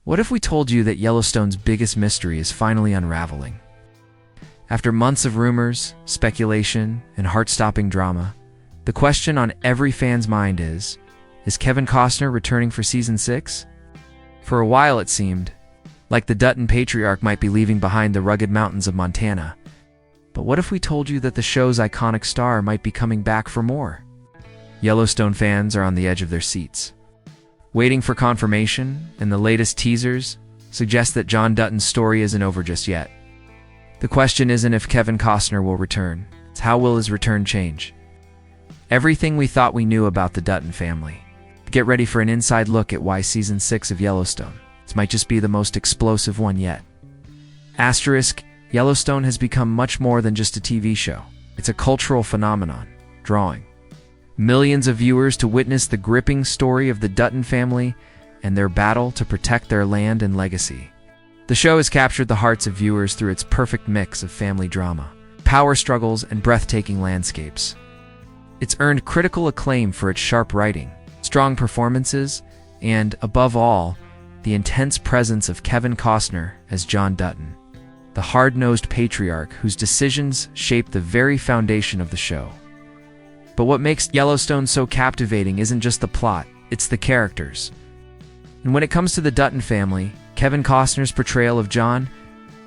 What if we told you that Yellowstone's biggest mystery is finally unraveling? After months of rumors, speculation, and heart-stopping drama, the question on every fan's mind is Kevin Costner returning for Season 6? For a while it seemed like the Dutton patriarch might be leaving behind the rugged mountains of Montana. But what if we told you that the show's iconic star might be coming back for more? Yellowstone fans are on the edge of their seats, waiting for confirmation, and the latest teasers suggest that John Dutton's story isn't over just yet. The question isn't if Kevin Costner will return, it's how will his return change? Everything we thought we knew about the Dutton family. Get ready for an inside look at why Season 6 of Yellowstone. This might just be the most explosive one yet. Asterisk, Yellowstone has become much more than just a TV show. It's a cultural phenomenon, drawing millions of viewers to witness the gripping story of the Dutton family and their battle to protect their land and legacy. The show has captured the hearts of viewers through its perfect mix of family drama, power struggles, and breathtaking landscapes. It's earned critical acclaim for its sharp writing, strong performances, and, above all, the intense presence of Kevin Costner as John Dutton, the hard-nosed patriarch whose decisions shape the very foundation of the show. But what makes Yellowstone so captivating isn't just the plot, it's the characters. And when it comes to the Dutton family, Kevin Costner's portrayal of John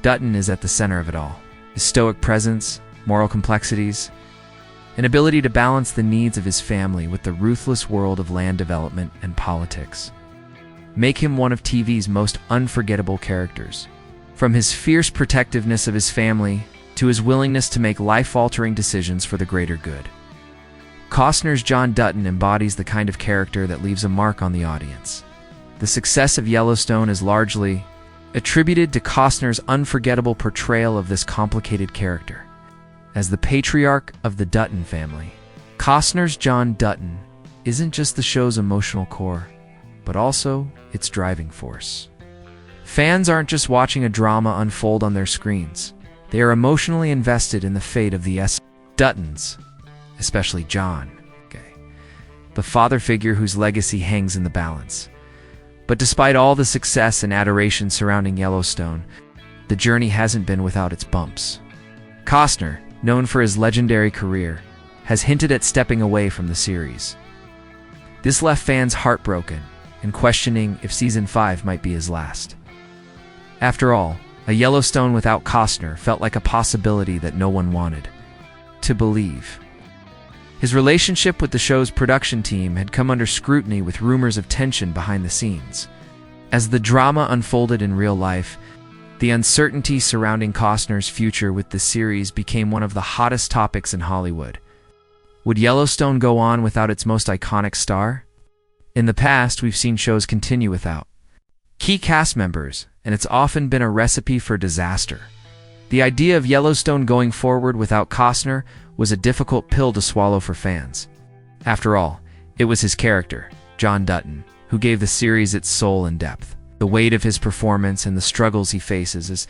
Dutton is at the center of it all. His stoic presence, moral complexities, and ability to balance the needs of his family with the ruthless world of land development and politics make him one of TV's most unforgettable characters. From his fierce protectiveness of his family to his willingness to make life-altering decisions for the greater good, Costner's John Dutton embodies the kind of character that leaves a mark on the audience. The success of Yellowstone is largely attributed to Costner's unforgettable portrayal of this complicated character. As the patriarch of the Dutton family, Costner's John Dutton isn't just the show's emotional core, but also its driving force. Fans aren't just watching a drama unfold on their screens. They are emotionally invested in the fate of the Duttons, especially John, the father figure whose legacy hangs in the balance. But despite all the success and adoration surrounding Yellowstone, the journey hasn't been without its bumps. Costner, known for his legendary career, has hinted at stepping away from the series. This left fans heartbroken and questioning if Season 5 might be his last. After all, a Yellowstone without Costner felt like a possibility that no one wanted to believe. His relationship with the show's production team had come under scrutiny with rumors of tension behind the scenes. As the drama unfolded in real life, the uncertainty surrounding Costner's future with the series became one of the hottest topics in Hollywood. Would Yellowstone go on without its most iconic star? In the past, we've seen shows continue without key cast members, and it's often been a recipe for disaster. The idea of Yellowstone going forward without Costner was a difficult pill to swallow for fans. After all, it was his character, John Dutton, who gave the series its soul and depth. The weight of his performance and the struggles he faces as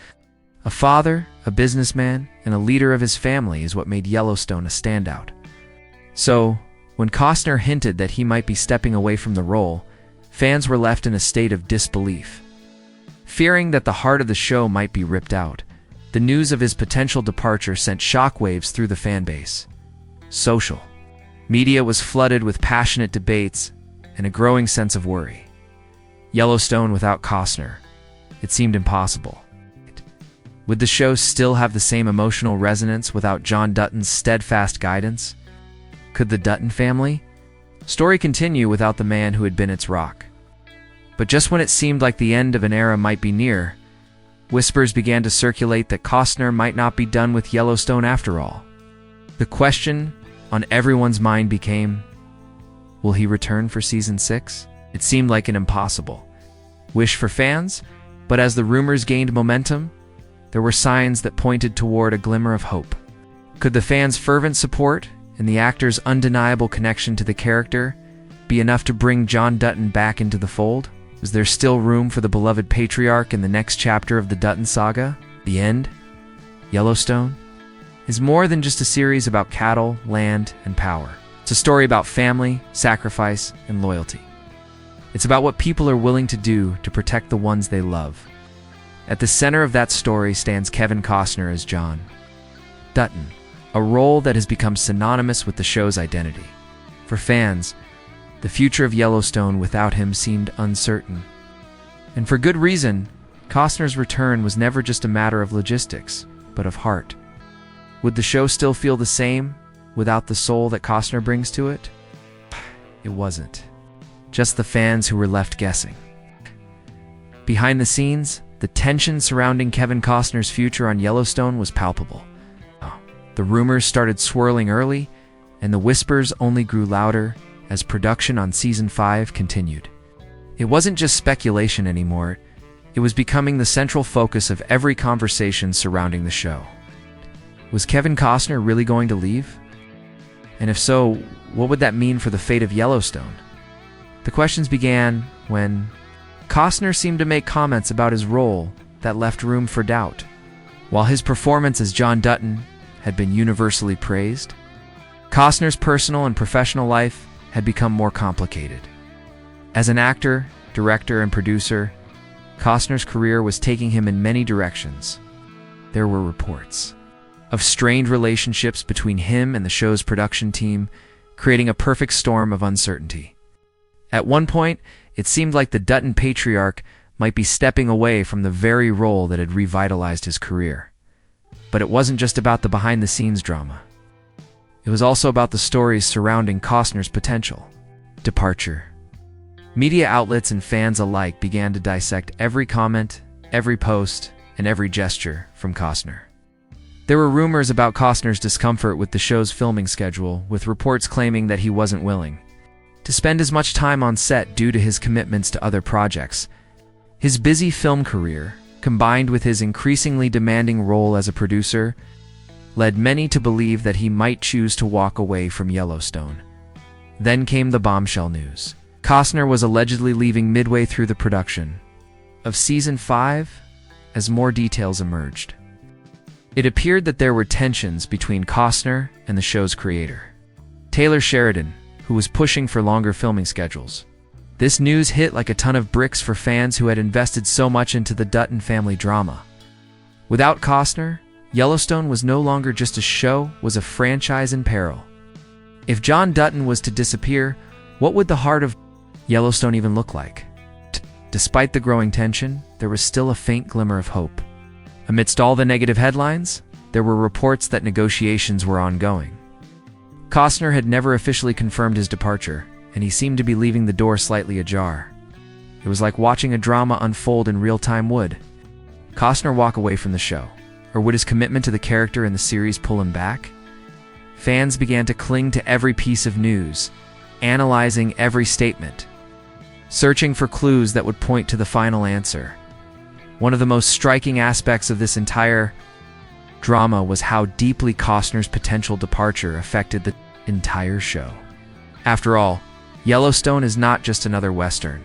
a father, a businessman, and a leader of his family is what made Yellowstone a standout. So, when Costner hinted that he might be stepping away from the role, fans were left in a state of disbelief. Fearing that the heart of the show might be ripped out, the news of his potential departure sent shockwaves through the fanbase. Social media was flooded with passionate debates and a growing sense of worry. Yellowstone without Costner. It seemed impossible. Would the show still have the same emotional resonance without John Dutton's steadfast guidance? Could the Dutton family story continue without the man who had been its rock? But just when it seemed like the end of an era might be near, whispers began to circulate that Costner might not be done with Yellowstone after all. The question on everyone's mind became, will he return for Season 6? It seemed like an impossible wish for fans, but as the rumors gained momentum, there were signs that pointed toward a glimmer of hope. Could the fans' fervent support and the actor's undeniable connection to the character be enough to bring John Dutton back into the fold? Was there still room for the beloved patriarch in the next chapter of the Dutton saga? The end? Yellowstone is more than just a series about cattle, land, and power. It's a story about family, sacrifice, and loyalty. It's about what people are willing to do to protect the ones they love. At the center of that story stands Kevin Costner as John Dutton, a role that has become synonymous with the show's identity. For fans, the future of Yellowstone without him seemed uncertain. And for good reason. Costner's return was never just a matter of logistics, but of heart. Would the show still feel the same without the soul that Costner brings to it? It wasn't. Just the fans who were left guessing. Behind the scenes, the tension surrounding Kevin Costner's future on Yellowstone was palpable. The rumors started swirling early, and the whispers only grew louder as production on Season 5 continued. It wasn't just speculation anymore. It was becoming the central focus of every conversation surrounding the show. Was Kevin Costner really going to leave? And if so, what would that mean for the fate of Yellowstone? The questions began when Costner seemed to make comments about his role that left room for doubt. While his performance as John Dutton had been universally praised, Costner's personal and professional life had become more complicated. As an actor, director, and producer, Costner's career was taking him in many directions. There were reports of strained relationships between him and the show's production team, creating a perfect storm of uncertainty. At one point, it seemed like the Dutton patriarch might be stepping away from the very role that had revitalized his career. But it wasn't just about the behind-the-scenes drama. It was also about the stories surrounding Costner's potential departure. Media outlets and fans alike began to dissect every comment, every post, and every gesture from Costner. There were rumors about Costner's discomfort with the show's filming schedule, with reports claiming that he wasn't willing to spend as much time on set due to his commitments to other projects. His busy film career, combined with his increasingly demanding role as a producer, led many to believe that he might choose to walk away from Yellowstone. Then came the bombshell news. Costner was allegedly leaving midway through the production of Season 5 as more details emerged. It appeared that there were tensions between Costner and the show's creator, Taylor Sheridan, who was pushing for longer filming schedules. This news hit like a ton of bricks for fans who had invested so much into the Dutton family drama. Without Costner, Yellowstone was no longer just a show, was a franchise in peril. If John Dutton was to disappear, what would the heart of Yellowstone even look like? Despite the growing tension, there was still a faint glimmer of hope. Amidst all the negative headlines, there were reports that negotiations were ongoing. Costner had never officially confirmed his departure, and he seemed to be leaving the door slightly ajar. It was like watching a drama unfold in real time. Would Costner walk away from the show, or would his commitment to the character in the series pull him back? Fans began to cling to every piece of news, analyzing every statement, searching for clues that would point to the final answer. One of the most striking aspects of this entire drama was how deeply Costner's potential departure affected the entire show. After all, Yellowstone is not just another Western.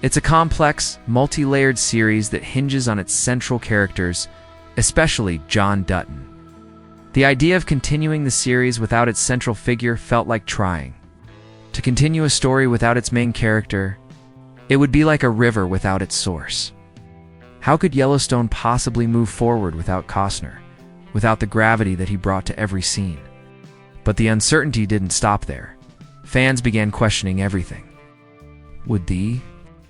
It's a complex, multi-layered series that hinges on its central characters, especially John Dutton. The idea of continuing the series without its central figure felt like trying to continue a story without its main character. It would be like a river without its source. How could Yellowstone possibly move forward without Costner, without the gravity that he brought to every scene? But the uncertainty didn't stop there. Fans began questioning everything. Would the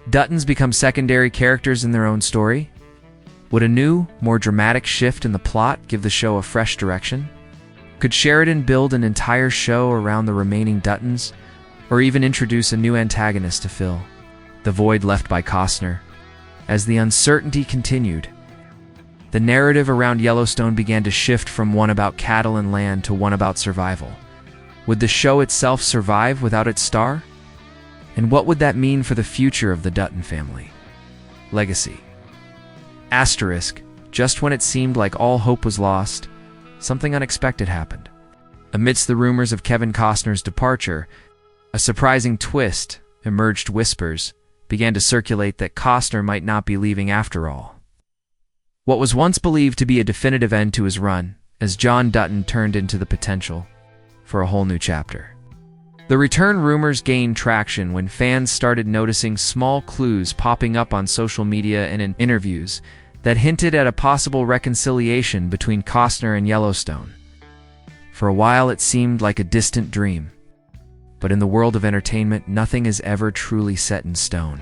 Duttons become secondary characters in their own story? Would a new, more dramatic shift in the plot give the show a fresh direction? Could Sheridan build an entire show around the remaining Duttons, or even introduce a new antagonist to fill the void left by Costner? As the uncertainty continued, the narrative around Yellowstone began to shift from one about cattle and land to one about survival. Would the show itself survive without its star? And what would that mean for the future of the Dutton family? Legacy. Asterisk, just when it seemed like all hope was lost, something unexpected happened. Amidst the rumors of Kevin Costner's departure, a surprising twist emerged. Whispers began to circulate that Costner might not be leaving after all. What was once believed to be a definitive end to his run, as John Dutton turned into the potential for a whole new chapter. The return rumors gained traction when fans started noticing small clues popping up on social media and in interviews that hinted at a possible reconciliation between Costner and Yellowstone. For a while, it seemed like a distant dream. But in the world of entertainment, nothing is ever truly set in stone.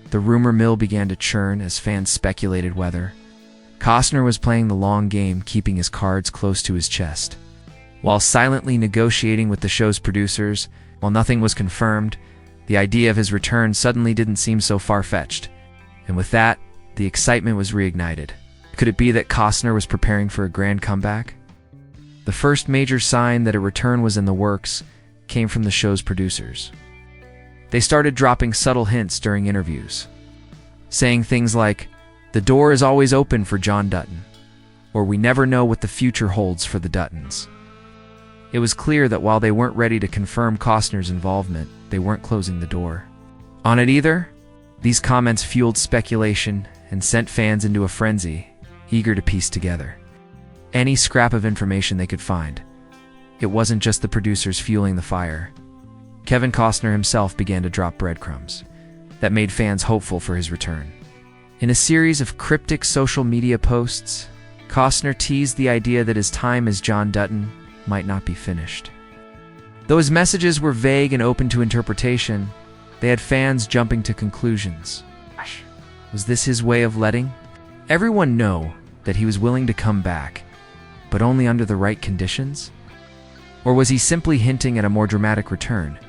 The rumor mill began to churn as fans speculated whether Costner was playing the long game, keeping his cards close to his chest, while silently negotiating with the show's producers. While nothing was confirmed, the idea of his return suddenly didn't seem so far-fetched. And with that, the excitement was reignited. Could it be that Costner was preparing for a grand comeback? The first major sign that a return was in the works came from the show's producers. They started dropping subtle hints during interviews, saying things like, "The door is always open for John Dutton," or "We never know what the future holds for the Duttons." It was clear that while they weren't ready to confirm Costner's involvement, they weren't closing the door on it either. These comments fueled speculation and sent fans into a frenzy, eager to piece together any scrap of information they could find. It wasn't just the producers fueling the fire. Kevin Costner himself began to drop breadcrumbs that made fans hopeful for his return. In a series of cryptic social media posts, Costner teased the idea that his time as John Dutton might not be finished. Though his messages were vague and open to interpretation, they had fans jumping to conclusions. Was this his way of letting everyone know that he was willing to come back, but only under the right conditions? Or was he simply hinting at a more dramatic return,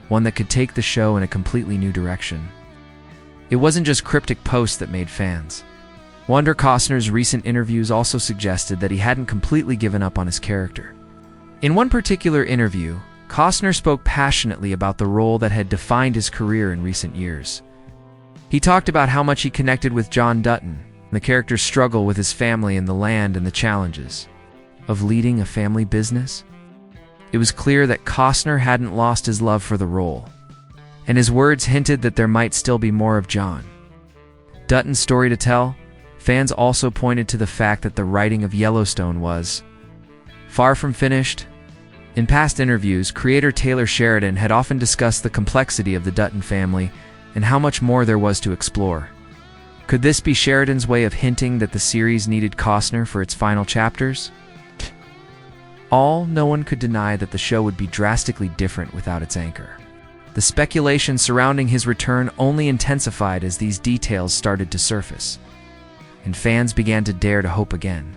one that could take the show in a completely new direction? It wasn't just cryptic posts that made fans wonder. Costner's recent interviews also suggested that he hadn't completely given up on his character. In one particular interview, Costner spoke passionately about the role that had defined his career in recent years. He talked about how much he connected with John Dutton, the character's struggle with his family and the land, and the challenges of leading a family business. It was clear that Costner hadn't lost his love for the role, and his words hinted that there might still be more of John Dutton's story to tell. Fans also pointed to the fact that the writing of Yellowstone was far from finished. In past interviews, creator Taylor Sheridan had often discussed the complexity of the Dutton family and how much more there was to explore. Could this be Sheridan's way of hinting that the series needed Costner for its final chapters? No one could deny that the show would be drastically different without its anchor. The speculation surrounding his return only intensified as these details started to surface, and fans began to dare to hope again.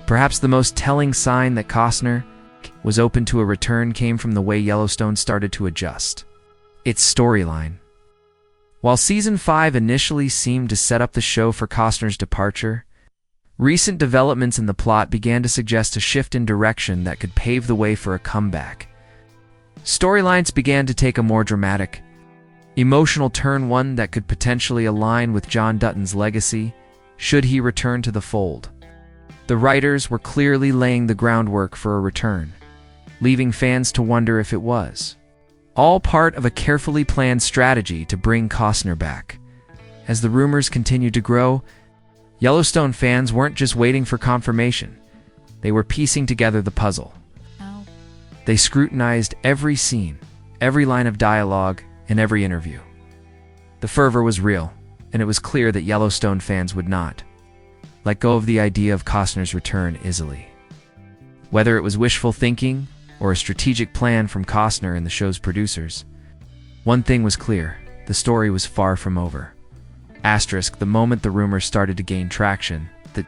Perhaps the most telling sign that Costner was open to a return came from the way Yellowstone started to adjust its storyline. While Season 5 initially seemed to set up the show for Costner's departure, recent developments in the plot began to suggest a shift in direction that could pave the way for a comeback. Storylines began to take a more dramatic, emotional turn, one that could potentially align with John Dutton's legacy should he return to the fold. The writers were clearly laying the groundwork for a return, leaving fans to wonder if it was all part of a carefully planned strategy to bring Costner back. As the rumors continued to grow, Yellowstone fans weren't just waiting for confirmation. They were piecing together the puzzle. They scrutinized every scene, every line of dialogue, and every interview. The fervor was real, and it was clear that Yellowstone fans would not let go of the idea of Costner's return easily. Whether it was wishful thinking or a strategic plan from Costner and the show's producers, one thing was clear: the story was far from over. The moment the rumors started to gain traction, the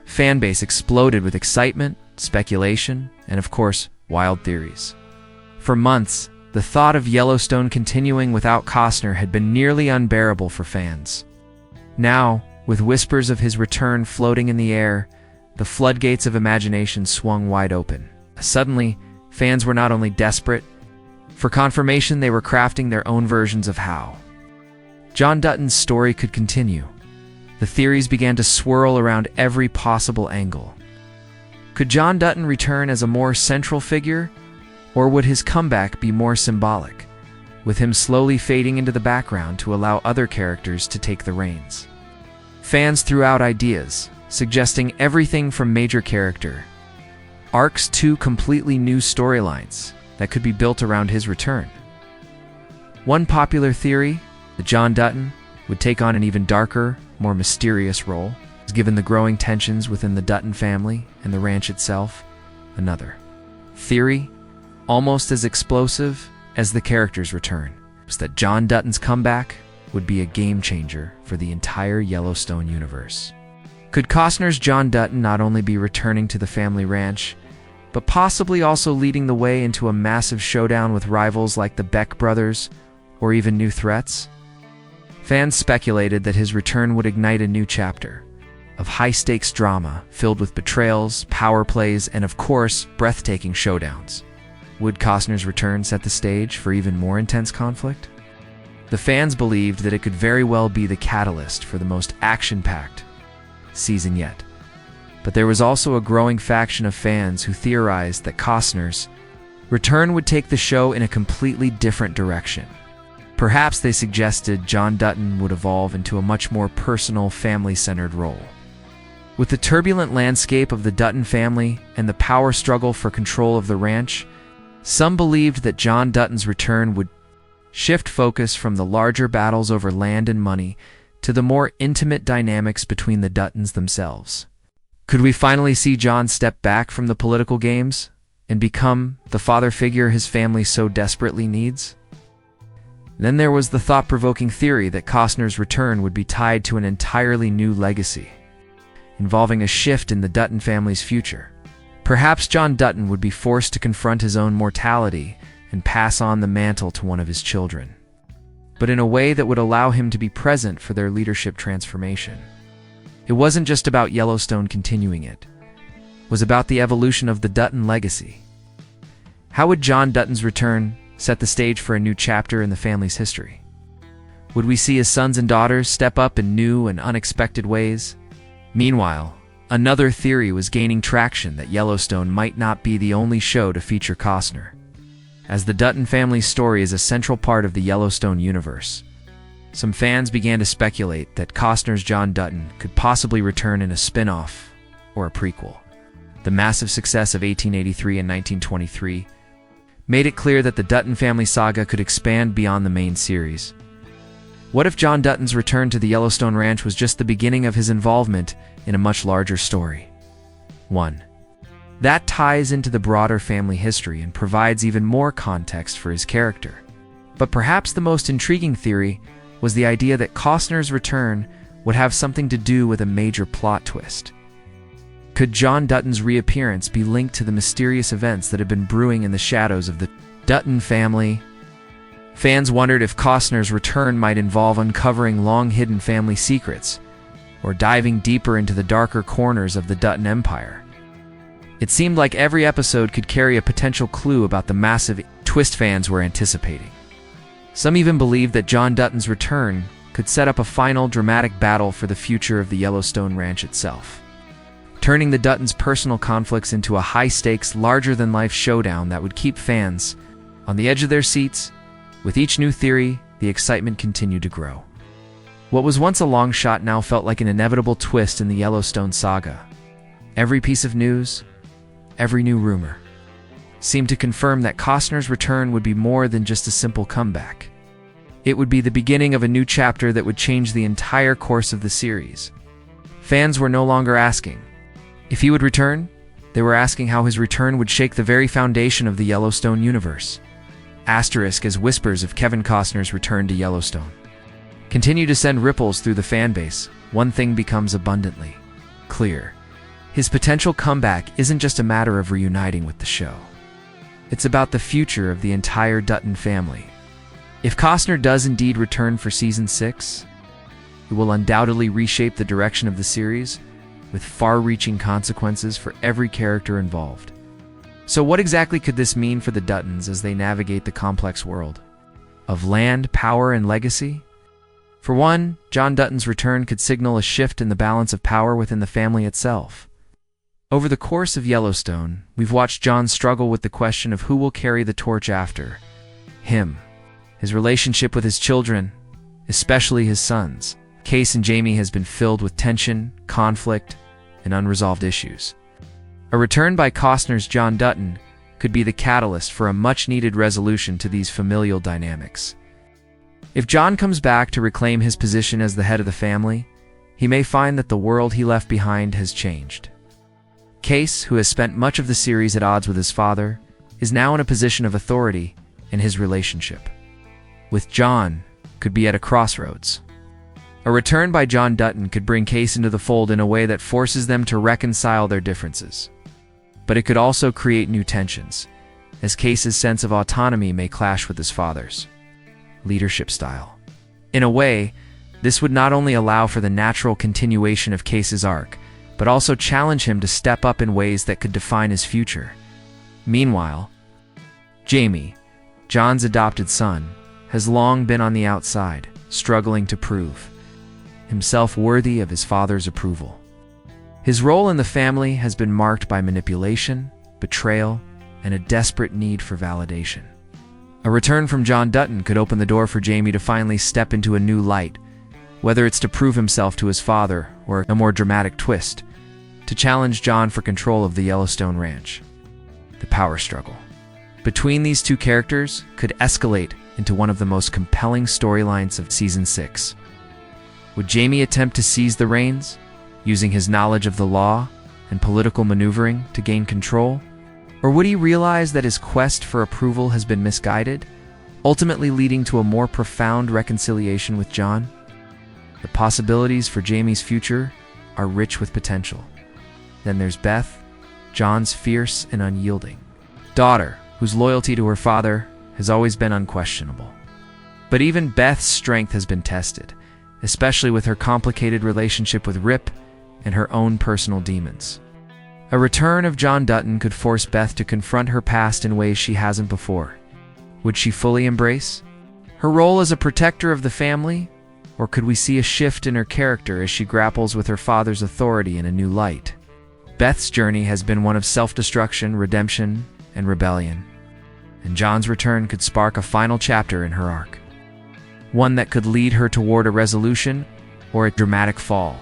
fan base exploded with excitement, speculation, and of course, wild theories. For months, the thought of Yellowstone continuing without Costner had been nearly unbearable for fans. Now, with whispers of his return floating in the air, the floodgates of imagination swung wide open. Suddenly, fans were not only desperate for confirmation, they were crafting their own versions of how John Dutton's story could continue. The theories began to swirl around every possible angle. Could John Dutton return as a more central figure, or would his comeback be more symbolic, with him slowly fading into the background to allow other characters to take the reins? Fans threw out ideas, suggesting everything from major character arcs to completely new storylines that could be built around his return. One popular theory, that John Dutton would take on an even darker, more mysterious role, given the growing tensions within the Dutton family and the ranch itself. Another theory, almost as explosive as the character's return, was that John Dutton's comeback would be a game changer for the entire Yellowstone universe. Could Costner's John Dutton not only be returning to the family ranch, but possibly also leading the way into a massive showdown with rivals like the Beck brothers, or even new threats? Fans speculated that his return would ignite a new chapter of high-stakes drama filled with betrayals, power plays, and of course, breathtaking showdowns. Would Costner's return set the stage for even more intense conflict? The fans believed that it could very well be the catalyst for the most action-packed season yet. But there was also a growing faction of fans who theorized that Costner's return would take the show in a completely different direction. Perhaps they suggested John Dutton would evolve into a much more personal, family-centered role. With the turbulent landscape of the Dutton family and the power struggle for control of the ranch, some believed that John Dutton's return would shift focus from the larger battles over land and money to the more intimate dynamics between the Duttons themselves. Could we finally see John step back from the political games and become the father figure his family so desperately needs? Then there was the thought-provoking theory that Costner's return would be tied to an entirely new legacy, involving a shift in the Dutton family's future. Perhaps John Dutton would be forced to confront his own mortality and pass on the mantle to one of his children, but in a way that would allow him to be present for their leadership transformation. It wasn't just about Yellowstone continuing it was about the evolution of the Dutton legacy. How would John Dutton's return set the stage for a new chapter in the family's history? Would we see his sons and daughters step up in new and unexpected ways? Meanwhile, another theory was gaining traction that Yellowstone might not be the only show to feature Costner. As the Dutton family's story is a central part of the Yellowstone universe, some fans began to speculate that Costner's John Dutton could possibly return in a spin-off or a prequel. The massive success of 1883 and 1923 made it clear that the Dutton family saga could expand beyond the main series. What if John Dutton's return to the Yellowstone Ranch was just the beginning of his involvement in a much larger story? 1. That ties into the broader family history and provides even more context for his character. But perhaps the most intriguing theory was the idea that Costner's return would have something to do with a major plot twist. Could John Dutton's reappearance be linked to the mysterious events that had been brewing in the shadows of the Dutton family? Fans wondered if Costner's return might involve uncovering long-hidden family secrets or diving deeper into the darker corners of the Dutton Empire. It seemed like every episode could carry a potential clue about the massive twist fans were anticipating. Some even believed that John Dutton's return could set up a final dramatic battle for the future of the Yellowstone Ranch itself, turning the Duttons' personal conflicts into a high-stakes, larger-than-life showdown that would keep fans on the edge of their seats. With each new theory, the excitement continued to grow. What was once a long shot now felt like an inevitable twist in the Yellowstone saga. Every piece of news, every new rumor, seemed to confirm that Costner's return would be more than just a simple comeback. It would be the beginning of a new chapter that would change the entire course of the series. Fans were no longer asking if he would return, they were asking how his return would shake the very foundation of the Yellowstone universe. Asterisk as whispers of Kevin Costner's return to Yellowstone continue to send ripples through the fanbase, one thing becomes abundantly clear. His potential comeback isn't just a matter of reuniting with the show. It's about the future of the entire Dutton family. If Costner does indeed return for Season 6, it will undoubtedly reshape the direction of the series, with far-reaching consequences for every character involved. So what exactly could this mean for the Duttons as they navigate the complex world of land, power, and legacy? For one, John Dutton's return could signal a shift in the balance of power within the family itself. Over the course of Yellowstone, we've watched John struggle with the question of who will carry the torch after him. His relationship with his children, especially his sons, Case and Jamie, has been filled with tension, conflict, and unresolved issues. A return by Costner's John Dutton could be the catalyst for a much-needed resolution to these familial dynamics. If John comes back to reclaim his position as the head of the family, he may find that the world he left behind has changed. Case, who has spent much of the series at odds with his father, is now in a position of authority in his relationship. With John, could be at a crossroads. A return by John Dutton could bring Case into the fold in a way that forces them to reconcile their differences. But it could also create new tensions, as Case's sense of autonomy may clash with his father's leadership style. In a way, this would not only allow for the natural continuation of Case's arc, but also challenge him to step up in ways that could define his future. Meanwhile, Jamie, John's adopted son, has long been on the outside, struggling to prove himself worthy of his father's approval. His role in the family has been marked by manipulation, betrayal, and a desperate need for validation. A return from John Dutton could open the door for Jamie to finally step into a new light, whether it's to prove himself to his father or a more dramatic twist, to challenge John for control of the Yellowstone ranch. The power struggle between these two characters could escalate into one of the most compelling storylines of Season 6. Would Jamie attempt to seize the reins, using his knowledge of the law and political maneuvering to gain control? Or would he realize that his quest for approval has been misguided, ultimately leading to a more profound reconciliation with John? The possibilities for Jamie's future are rich with potential. Then there's Beth, John's fierce and unyielding daughter, whose loyalty to her father has always been unquestionable. But even Beth's strength has been tested, especially with her complicated relationship with Rip and her own personal demons. A return of John Dutton could force Beth to confront her past in ways she hasn't before. Would she fully embrace her role as a protector of the family, or could we see a shift in her character as she grapples with her father's authority in a new light? Beth's journey has been one of self-destruction, redemption, and rebellion, and John's return could spark a final chapter in her arc, one that could lead her toward a resolution or a dramatic fall.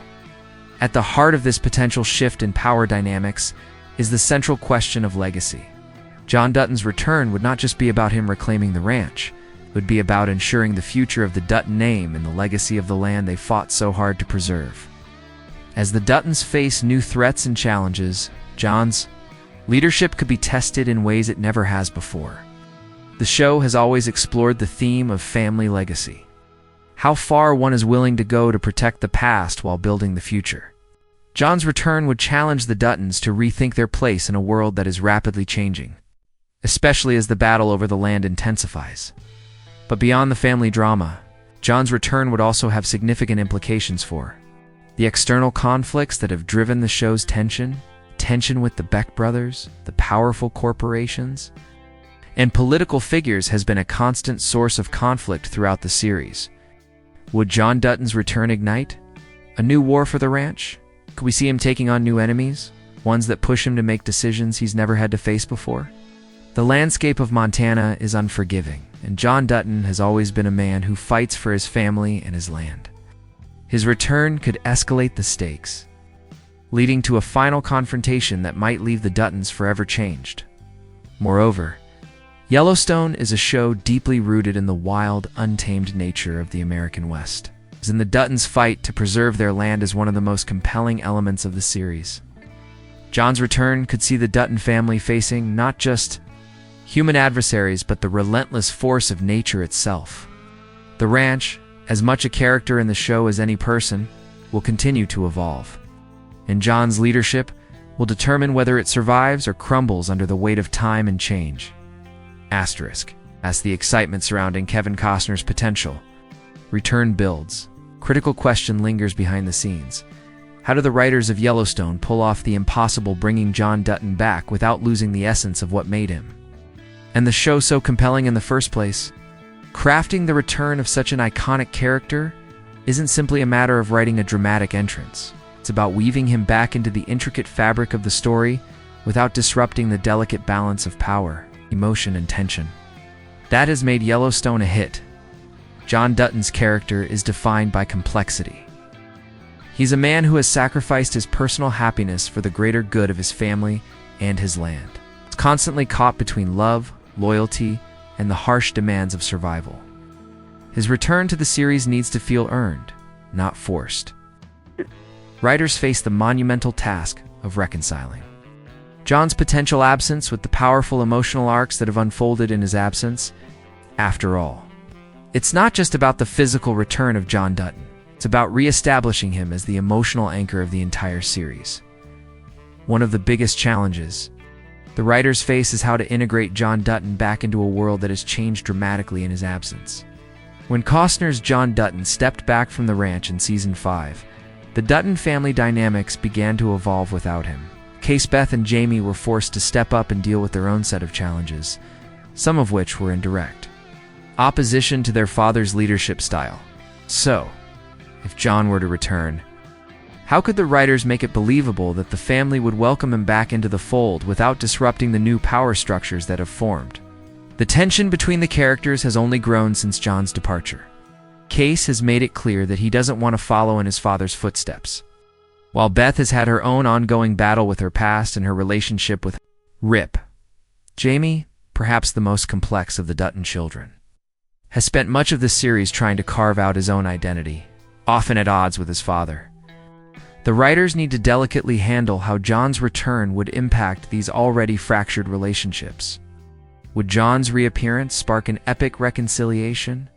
At the heart of this potential shift in power dynamics is the central question of legacy. John Dutton's return would not just be about him reclaiming the ranch, it would be about ensuring the future of the Dutton name and the legacy of the land they fought so hard to preserve. As the Duttons face new threats and challenges, John's leadership could be tested in ways it never has before. The show has always explored the theme of family legacy, how far one is willing to go to protect the past while building the future. John's return would challenge the Duttons to rethink their place in a world that is rapidly changing, especially as the battle over the land intensifies. But beyond the family drama, John's return would also have significant implications for the external conflicts that have driven the show's tension with the Beck brothers, the powerful corporations, and political figures has been a constant source of conflict throughout the series. Would John Dutton's return ignite a new war for the ranch? Could we see him taking on new enemies, ones that push him to make decisions he's never had to face before? The landscape of Montana is unforgiving, and John Dutton has always been a man who fights for his family and his land. His return could escalate the stakes, leading to a final confrontation that might leave the Duttons forever changed. Moreover, Yellowstone is a show deeply rooted in the wild, untamed nature of the American West, and the Duttons' fight to preserve their land is one of the most compelling elements of the series. John's return could see the Dutton family facing not just human adversaries, but the relentless force of nature itself. The ranch, as much a character in the show as any person, will continue to evolve, and John's leadership will determine whether it survives or crumbles under the weight of time and change. Asterisk. As the excitement surrounding Kevin Costner's potential return builds, critical question lingers behind the scenes. How do the writers of Yellowstone pull off the impossible, bringing John Dutton back without losing the essence of what made him and the show so compelling in the first place? Crafting the return of such an iconic character isn't simply a matter of writing a dramatic entrance. It's about weaving him back into the intricate fabric of the story without disrupting the delicate balance of power, emotion, and tension that has made Yellowstone a hit. John Dutton's character is defined by complexity. He's a man who has sacrificed his personal happiness for the greater good of his family and his land. constantly caught between love, loyalty, and the harsh demands of survival. His return to the series needs to feel earned, not forced. Writers face the monumental task of reconciling John's potential absence with the powerful emotional arcs that have unfolded in his absence. After all, it's not just about the physical return of John Dutton. It's about re-establishing him as the emotional anchor of the entire series. One of the biggest challenges the writers face is how to integrate John Dutton back into a world that has changed dramatically in his absence. When Costner's John Dutton stepped back from the ranch in Season 5, the Dutton family dynamics began to evolve without him. Beth and Jamie were forced to step up and deal with their own set of challenges, some of which were in direct opposition to their father's leadership style. So, if John were to return, how could the writers make it believable that the family would welcome him back into the fold without disrupting the new power structures that have formed? The tension between the characters has only grown since John's departure. Case has made it clear that he doesn't want to follow in his father's footsteps, while Beth has had her own ongoing battle with her past and her relationship with Rip. Jamie, perhaps the most complex of the Dutton children, has spent much of this series trying to carve out his own identity, often at odds with his father. The writers need to delicately handle how John's return would impact these already fractured relationships. Would John's reappearance spark an epic reconciliation?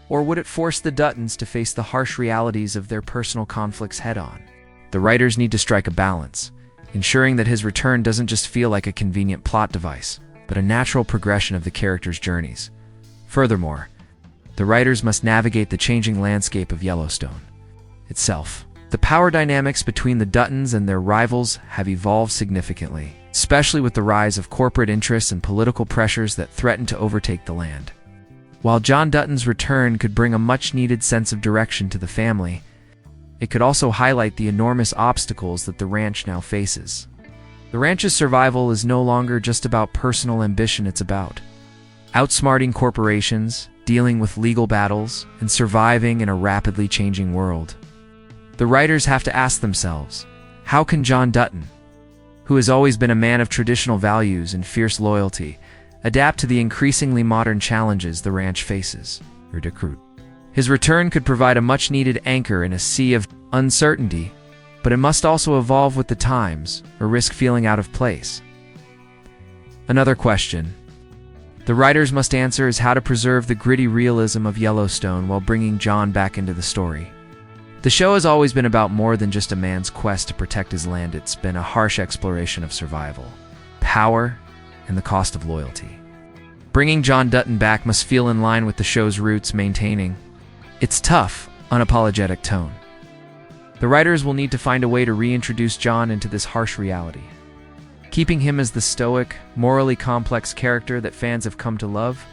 Or would it force the Duttons to face the harsh realities of their personal conflicts head-on? The writers need to strike a balance, ensuring that his return doesn't just feel like a convenient plot device, but a natural progression of the characters' journeys. Furthermore, the writers must navigate the changing landscape of Yellowstone itself. The power dynamics between the Duttons and their rivals have evolved significantly, especially with the rise of corporate interests and political pressures that threaten to overtake the land. While John Dutton's return could bring a much-needed sense of direction to the family, it could also highlight the enormous obstacles that the ranch now faces. The ranch's survival is no longer just about personal ambition, it's about outsmarting corporations, dealing with legal battles, and surviving in a rapidly changing world. The writers have to ask themselves, how can John Dutton, who has always been a man of traditional values and fierce loyalty, adapt to the increasingly modern challenges the ranch faces? His return could provide a much-needed anchor in a sea of uncertainty, but it must also evolve with the times or risk feeling out of place. Another question the writers must answer is how to preserve the gritty realism of Yellowstone while bringing John back into the story. The show has always been about more than just a man's quest to protect his land. It's been a harsh exploration of survival, power, and the cost of loyalty. Bringing John Dutton back must feel in line with the show's roots, maintaining its tough, unapologetic tone. The writers will need to find a way to reintroduce John into this harsh reality, keeping him as the stoic, morally complex character that fans have come to love.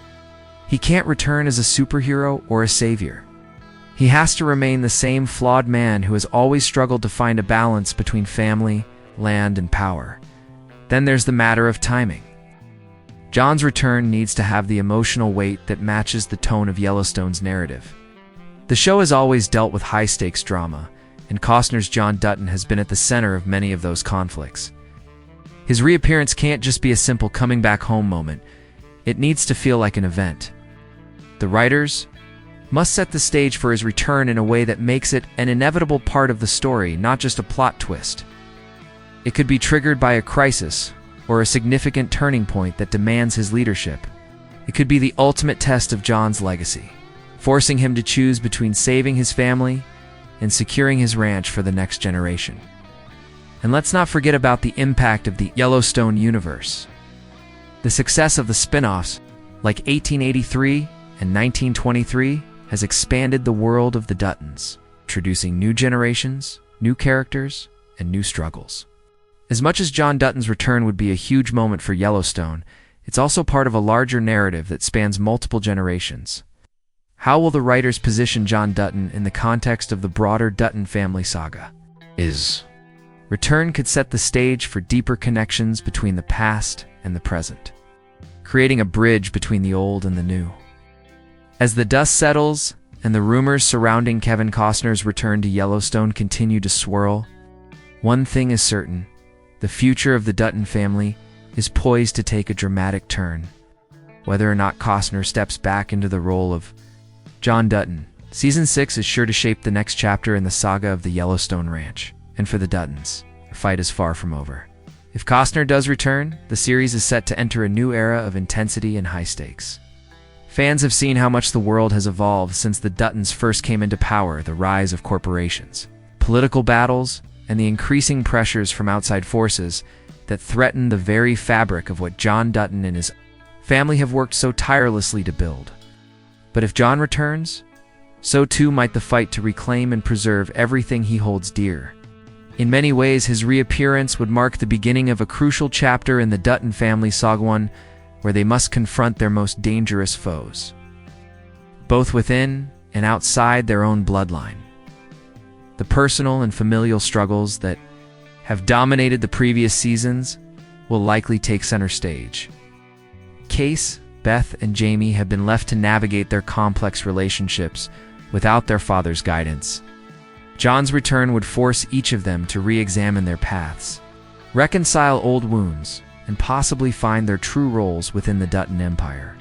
He can't return as a superhero or a savior. He has to remain the same flawed man who has always struggled to find a balance between family, land, and power. Then there's the matter of timing. John's return needs to have the emotional weight that matches the tone of Yellowstone's narrative. The show has always dealt with high-stakes drama, and Costner's John Dutton has been at the center of many of those conflicts. His reappearance can't just be a simple coming-back-home moment. It needs to feel like an event. The writers must set the stage for his return in a way that makes it an inevitable part of the story, not just a plot twist. It could be triggered by a crisis or a significant turning point that demands his leadership. It could be the ultimate test of John's legacy, forcing him to choose between saving his family and securing his ranch for the next generation. And let's not forget about the impact of the Yellowstone universe. The success of the spin-offs, like 1883 and 1923, has expanded the world of the Duttons, introducing new generations, new characters, and new struggles. As much as John Dutton's return would be a huge moment for Yellowstone, it's also part of a larger narrative that spans multiple generations. How will the writers position John Dutton in the context of the broader Dutton family saga? His return could set the stage for deeper connections between the past and the present, creating a bridge between the old and the new. As the dust settles and the rumors surrounding Kevin Costner's return to Yellowstone continue to swirl, one thing is certain: the future of the Dutton family is poised to take a dramatic turn. Whether or not Costner steps back into the role of John Dutton, Season 6 is sure to shape the next chapter in the saga of the Yellowstone Ranch. And for the Duttons, the fight is far from over. If Costner does return, the series is set to enter a new era of intensity and high stakes. Fans have seen how much the world has evolved since the Duttons first came into power, the rise of corporations, political battles, and the increasing pressures from outside forces that threaten the very fabric of what John Dutton and his family have worked so tirelessly to build. But if John returns, so too might the fight to reclaim and preserve everything he holds dear. In many ways, his reappearance would mark the beginning of a crucial chapter in the Dutton family saga, one where they must confront their most dangerous foes, both within and outside their own bloodline. The personal and familial struggles that have dominated the previous seasons will likely take center stage. Case, Beth, and Jamie have been left to navigate their complex relationships without their father's guidance. John's return would force each of them to re-examine their paths, reconcile old wounds, and possibly find their true roles within the Dutton Empire.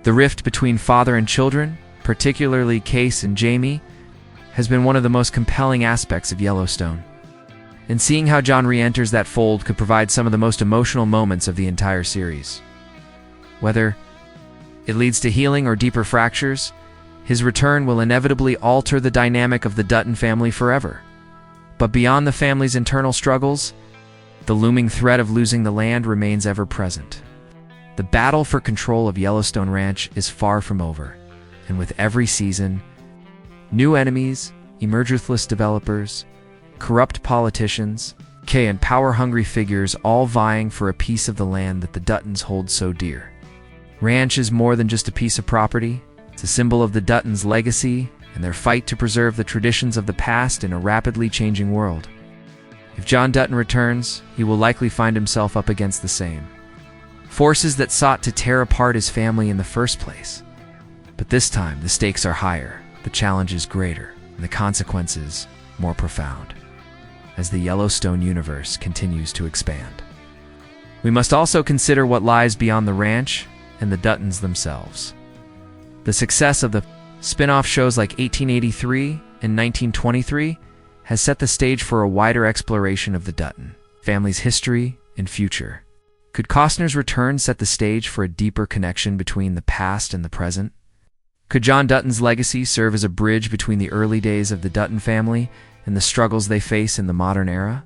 The rift between father and children, particularly Case and Jamie, has been one of the most compelling aspects of Yellowstone. And seeing how John re-enters that fold could provide some of the most emotional moments of the entire series. Whether it leads to healing or deeper fractures, his return will inevitably alter the dynamic of the Dutton family forever. But beyond the family's internal struggles, the looming threat of losing the land remains ever present. The battle for control of Yellowstone Ranch is far from over, and with every season, new enemies emerge, ruthless developers, corrupt politicians, and power-hungry figures all vying for a piece of the land that the Duttons hold so dear. Ranch is more than just a piece of property. It's a symbol of the Duttons' legacy and their fight to preserve the traditions of the past in a rapidly changing world. If John Dutton returns, he will likely find himself up against the same forces that sought to tear apart his family in the first place. But this time, the stakes are higher, the challenge is greater, and the consequences more profound, as the Yellowstone universe continues to expand. We must also consider what lies beyond the ranch and the Duttons themselves. The success of the spin-off shows like 1883 and 1923 has set the stage for a wider exploration of the Dutton family's history and future. Could Costner's return set the stage for a deeper connection between the past and the present? Could John Dutton's legacy serve as a bridge between the early days of the Dutton family and the struggles they face in the modern era?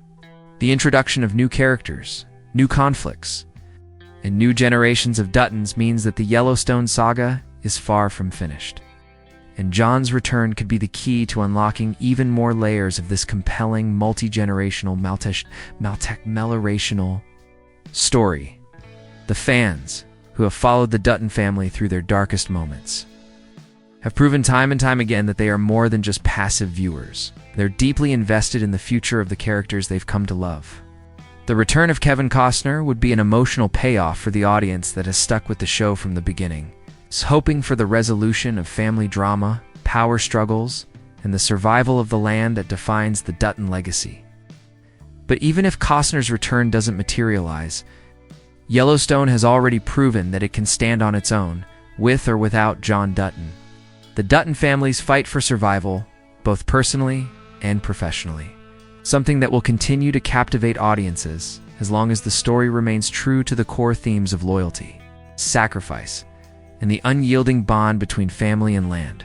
The introduction of new characters, new conflicts, and new generations of Duttons means that the Yellowstone saga is far from finished. And John's return could be the key to unlocking even more layers of this compelling multi-generational multi-generational story. The fans, who have followed the Dutton family through their darkest moments, have proven time and time again that they are more than just passive viewers. They're deeply invested in the future of the characters they've come to love. The return of Kevin Costner would be an emotional payoff for the audience that has stuck with the show from the beginning, hoping for the resolution of family drama, power struggles, and the survival of the land that defines the Dutton legacy. But even if Costner's return doesn't materialize, Yellowstone has already proven that it can stand on its own, with or without John Dutton. The Dutton family's fight for survival, both personally and professionally, something that will continue to captivate audiences as long as the story remains true to the core themes of loyalty, sacrifice, and the unyielding bond between family and land.